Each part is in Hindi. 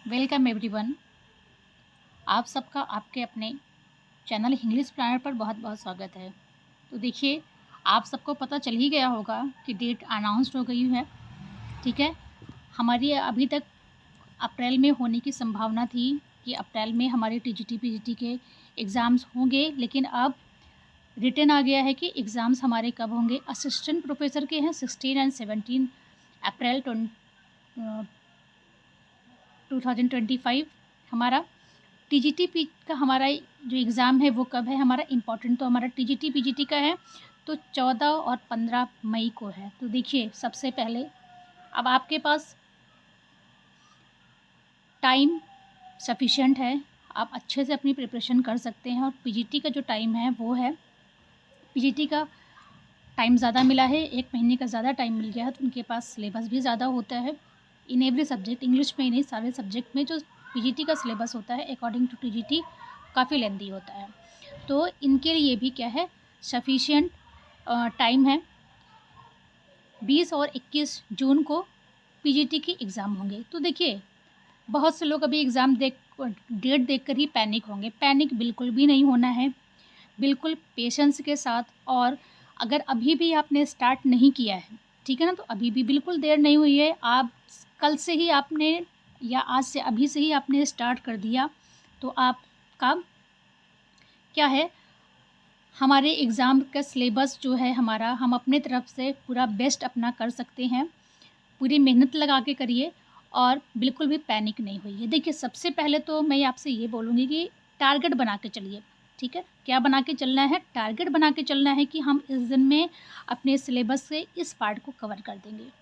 Welcome everyone. आप सबका आपके अपने चैनल इंग्लिश प्लानर पर बहुत बहुत स्वागत है। तो देखिए, आप सबको पता चल ही गया होगा कि डेट अनाउंस्ड हो गई है। ठीक है, हमारी अभी तक अप्रैल में होने की संभावना थी कि अप्रैल में हमारे टीजीटी पीजीटी के एग्ज़ाम्स होंगे, लेकिन अब रिटन आ गया है कि एग्ज़ाम्स हमारे कब होंगे। असिस्टेंट प्रोफेसर के हैं 16 एंड 17 अप्रैल 2025। हमारा टीजीटी पी का हमारा जो एग्ज़ाम है वो कब है, हमारा इम्पॉर्टेंट तो हमारा टीजीटी पीजीटी का है, तो 14 और 15 मई को है। तो देखिए, सबसे पहले अब आपके पास टाइम सफिशिएंट है, आप अच्छे से अपनी प्रिपरेशन कर सकते हैं। और पीजीटी का जो टाइम है वो है, पीजीटी का टाइम ज़्यादा मिला है, 1 महीने का ज़्यादा टाइम मिल गया है, तो उनके पास सिलेबस भी ज़्यादा होता है इन एवरी सब्जेक्ट। इंग्लिश में ही नहीं, सारे सब्जेक्ट में जो पीजीटी का सिलेबस होता है अकॉर्डिंग टू टीजीटी काफ़ी लेंदी होता है। तो इनके लिए भी क्या है, सफिशिएंट टाइम है। 20 और 21 जून को पीजीटी के एग्ज़ाम होंगे। तो देखिए, बहुत से लोग अभी एग्ज़ाम डेट देखकर ही पैनिक होंगे। पैनिक बिल्कुल भी नहीं होना है, बिल्कुल पेशेंस के साथ। और अगर अभी भी आपने स्टार्ट नहीं किया है, ठीक है ना, तो अभी भी बिल्कुल देर नहीं हुई है। आप कल से ही आपने या आज से अभी से ही आपने स्टार्ट कर दिया, तो आपका क्या है, हमारे एग्ज़ाम का सिलेबस जो है हमारा, हम अपने तरफ से पूरा बेस्ट अपना कर सकते हैं। पूरी मेहनत लगा के करिए और बिल्कुल भी पैनिक नहीं होइए। देखिए, सबसे पहले तो मैं आपसे ये बोलूँगी कि टारगेट बना के चलिए। ठीक है, क्या बना के चलना है, टारगेट बना के चलना है कि हम इस दिन में अपने सिलेबस से इस पार्ट को कवर कर देंगे।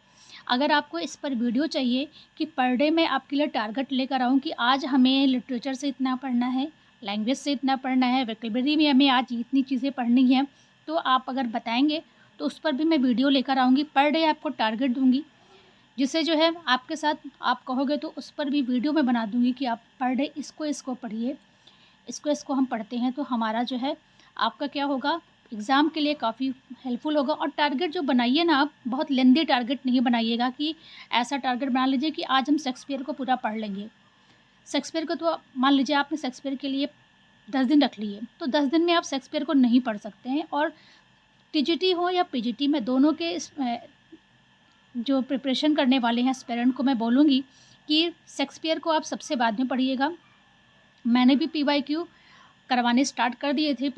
अगर आपको इस पर वीडियो चाहिए कि पर डे मैं आपके लिए टारगेट लेकर आऊँ कि आज हमें लिटरेचर से इतना पढ़ना है, लैंग्वेज से इतना पढ़ना है, वोकैब्युलरी में हमें आज इतनी चीज़ें पढ़नी हैं, तो आप अगर बताएँगे तो उस पर भी मैं वीडियो लेकर आऊँगी। पर डे आपको टारगेट दूँगी, जिससे जो है आपके साथ आप कहोगे तो उस पर भी वीडियो मैं बना दूँगी कि आप पर डे इसको पढ़िए, इसको हम पढ़ते हैं, तो हमारा जो है आपका क्या होगा, एग्ज़ाम के लिए काफ़ी हेल्पफुल होगा। और टारगेट जो बनाइए ना आप, बहुत लेंदी टारगेट नहीं बनाइएगा कि ऐसा टारगेट बना लीजिए कि आज हम शेक्सपियर को पूरा पढ़ लेंगे। शेक्सपियर को तो मान लीजिए आपने शेक्सपियर के लिए 10 दिन रख लिए, तो 10 दिन में आप शेक्सपियर को नहीं पढ़ सकते हैं। और टीजीटी हो या पीजीटी में, दोनों के जो प्रिपरेशन करने वाले हैं एस्पिरेंट को मैं बोलूँगी कि शेक्सपियर को आप सबसे बाद में पढ़िएगा। मैंने भी पीवाईक्यू करवाने स्टार्ट कर दिए थे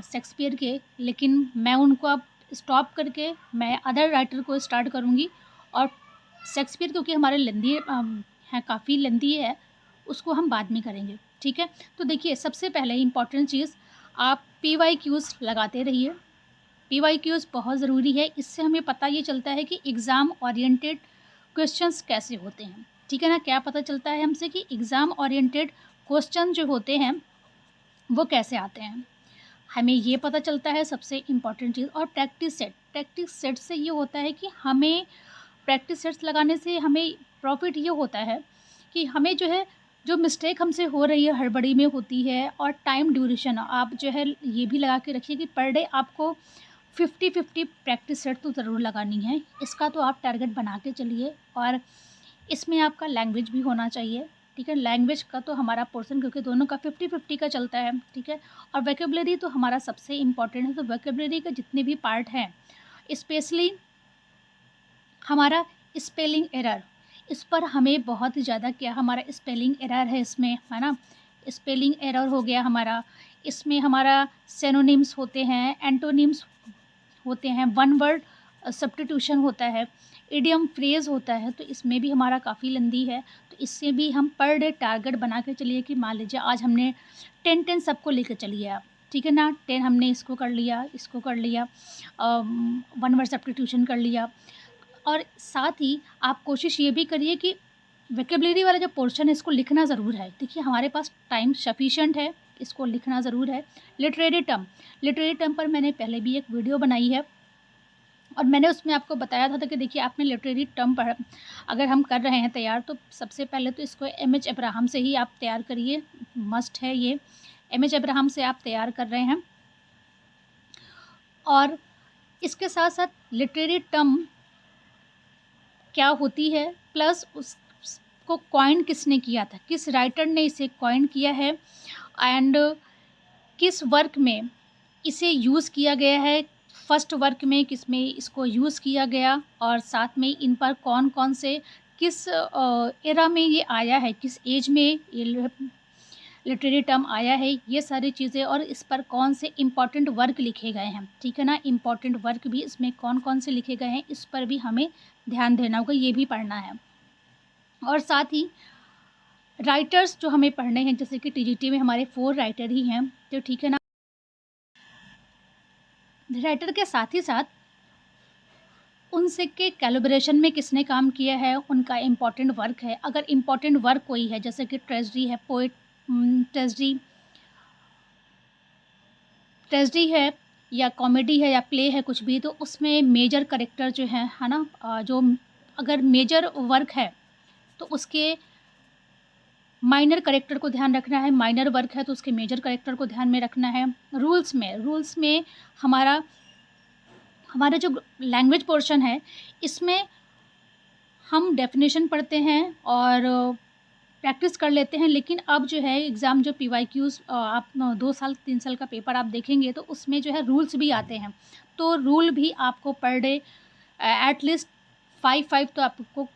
शेक्सपियर के, लेकिन मैं उनको अब स्टॉप करके मैं अदर राइटर को स्टार्ट करूँगी। और शेक्सपियर क्योंकि हमारे लेंदी है, काफ़ी लेंदी है, उसको हम बाद में करेंगे। ठीक है, तो देखिए, सबसे पहले इम्पॉर्टेंट चीज़, आप पीवाईक्यूज़ लगाते रहिए। पीवाईक्यूज़ बहुत ज़रूरी है, इससे हमें पता ये चलता है कि एग्ज़ाम ओरिएंटेड क्वेश्चंस कैसे होते हैं। ठीक है ना, क्या पता चलता है हमसे कि एग्ज़ाम ओरिएंटेड क्वेश्चन जो होते हैं वो कैसे आते हैं, हमें ये पता चलता है सबसे इम्पॉर्टेंट चीज़। और प्रैक्टिस सेट से ये होता है कि हमें प्रैक्टिस सेट्स लगाने से हमें प्रॉफिट ये होता है कि हमें जो है, जो मिस्टेक हमसे हो रही है हड़बड़ी में होती है, और टाइम ड्यूरेशन आप जो है ये भी लगा के रखिए कि पर डे आपको 50-50 प्रैक्टिस सेट तो ज़रूर लगानी है। इसका तो आप टारगेट बना के चलिए। और इसमें आपका लैंग्वेज भी होना चाहिए। ठीक है, लैंग्वेज का तो हमारा पोर्शन क्योंकि दोनों का 50-50 का चलता है। ठीक है, और वोकैब्युलरी तो हमारा सबसे इम्पॉर्टेंट है। तो वोकैब्युलरी का जितने भी पार्ट हैं, स्पेशली हमारा स्पेलिंग एरर, इस पर हमें बहुत ज़्यादा क्या, हमारा स्पेलिंग एरर है इसमें, है ना, स्पेलिंग एरर हो गया हमारा। इसमें हमारा सिनोनिम्स होते हैं, एंटोनिम्स होते हैं, वन वर्ड सब्स्टिट्यूशन होता है, इडियम फ्रेज़ होता है, तो इसमें भी हमारा काफ़ी लेंदी है। तो इससे भी हम पर डे टारगेट बना के चलिए कि मान लीजिए आज हमने 10 सबको लेके चलिए आप, ठीक है ना, 10 हमने इसको कर लिया, इसको कर लिया, वन वर्ड सब्स्टिट्यूशन कर लिया। और साथ ही आप कोशिश ये भी करिए कि वोकैब्युलरी वाला जो पोर्शन है इसको लिखना ज़रूर है। देखिए, हमारे पास टाइम सफिशिएंट है, इसको लिखना ज़रूर है। लिटरेरी टर्म पर मैंने पहले भी एक वीडियो बनाई है, और मैंने उसमें आपको बताया था कि देखिए, आपने लिटरेरी टर्म पढ़, अगर हम कर रहे हैं तैयार, तो सबसे पहले तो इसको एम.एच. अब्राहम से ही आप तैयार करिए, मस्ट है ये। एम.एच. अब्राहम से आप तैयार कर रहे हैं, और इसके साथ साथ लिटरेरी टर्म क्या होती है, प्लस इसको कॉइन किसने किया था, किस राइटर ने इसे कॉइन किया है, एंड किस वर्क में इसे यूज़ किया गया है, फर्स्ट वर्क में किस में इसको यूज़ किया गया, और साथ में इन पर कौन कौन से किस एरा में ये आया है, किस एज में ये लिटरेरी टर्म आया है, ये सारी चीज़ें, और इस पर कौन से इम्पॉर्टेंट वर्क लिखे गए हैं, ठीक है ना। इम्पॉर्टेंट वर्क भी इसमें कौन कौन से लिखे गए हैं, इस पर भी हमें ध्यान देना होगा, ये भी पढ़ना है। और साथ ही राइटर्स जो हमें पढ़ने हैं, जैसे कि टीजीटी में हमारे 4 राइटर ही हैं, तो ठीक है ना। राइटर के साथ ही साथ उनसे के कैलिब्रेशन में किसने काम किया है, उनका इम्पॉर्टेंट वर्क है। अगर इम्पॉर्टेंट वर्क कोई है, जैसे कि ट्रेजडी है, पोइट ट्रेजडी है, या कॉमेडी है, या प्ले है, कुछ भी, तो उसमें मेजर कैरेक्टर जो है ना, जो अगर मेजर वर्क है तो उसके माइनर कैरेक्टर को ध्यान रखना है, माइनर वर्क है तो उसके मेजर कैरेक्टर को ध्यान में रखना है। रूल्स में हमारा जो लैंग्वेज पोर्शन है, इसमें हम डेफिनेशन पढ़ते हैं और प्रैक्टिस कर लेते हैं, लेकिन अब जो है एग्ज़ाम जो PYQs आप 2 साल 3 साल का पेपर आप देखेंगे तो उसमें जो है रूल्स भी आते हैं, तो रूल भी आपको पर डे एटलीस्ट 5 तो आपको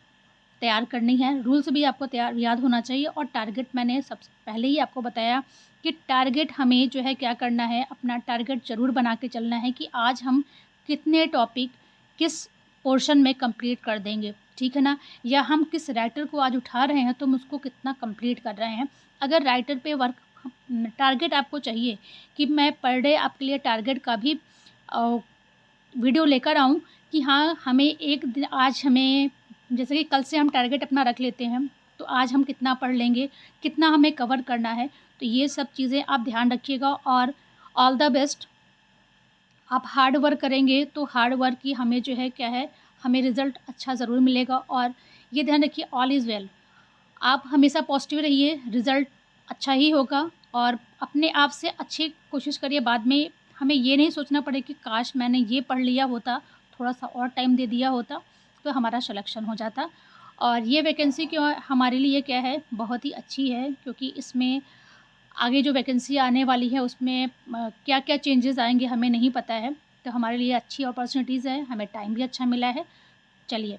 तैयार करनी है। रूल्स भी आपको याद होना चाहिए। और टारगेट मैंने सबसे पहले ही आपको बताया कि टारगेट हमें जो है क्या करना है, अपना टारगेट ज़रूर बना के चलना है कि आज हम कितने टॉपिक किस पोर्शन में कंप्लीट कर देंगे, ठीक है ना, या हम किस राइटर को आज उठा रहे हैं तो हम उसको कितना कंप्लीट कर रहे हैं। अगर राइटर पे वर्क टारगेट आपको चाहिए कि मैं पर डे आपके लिए टारगेट का भी वीडियो लेकर आऊँ कि हाँ हमें एक दिन, आज हमें जैसे कि कल से हम टारगेट अपना रख लेते हैं तो आज हम कितना पढ़ लेंगे, कितना हमें कवर करना है, तो ये सब चीज़ें आप ध्यान रखिएगा। और ऑल द बेस्ट। आप हार्ड वर्क करेंगे तो हार्ड वर्क की हमें जो है क्या है, हमें रिज़ल्ट अच्छा ज़रूर मिलेगा। और ये ध्यान रखिए, ऑल इज़ वेल। आप हमेशा पॉजिटिव रहिए, रिज़ल्ट अच्छा ही होगा। और अपने आप से अच्छी कोशिश करिए, बाद में हमें ये नहीं सोचना पड़े कि काश मैंने ये पढ़ लिया होता, थोड़ा सा और टाइम दे दिया होता तो हमारा सिलेक्शन हो जाता। और ये वैकेंसी क्यों हमारे लिए क्या है, बहुत ही अच्छी है, क्योंकि इसमें आगे जो वैकेंसी आने वाली है उसमें क्या क्या चेंजेस आएंगे हमें नहीं पता है, तो हमारे लिए अच्छी अपॉर्चुनिटीज़ है, हमें टाइम भी अच्छा मिला है। चलिए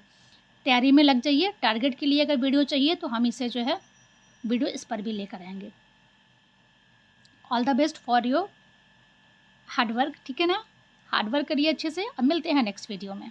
तैयारी में लग जाइए। टारगेट के लिए अगर वीडियो चाहिए तो हम इसे जो है वीडियो इस पर भी लेकर आएंगे। All the best for your hard work, ठीक है ना। हार्ड वर्क करिए अच्छे से। अब मिलते हैं नेक्स्ट वीडियो में।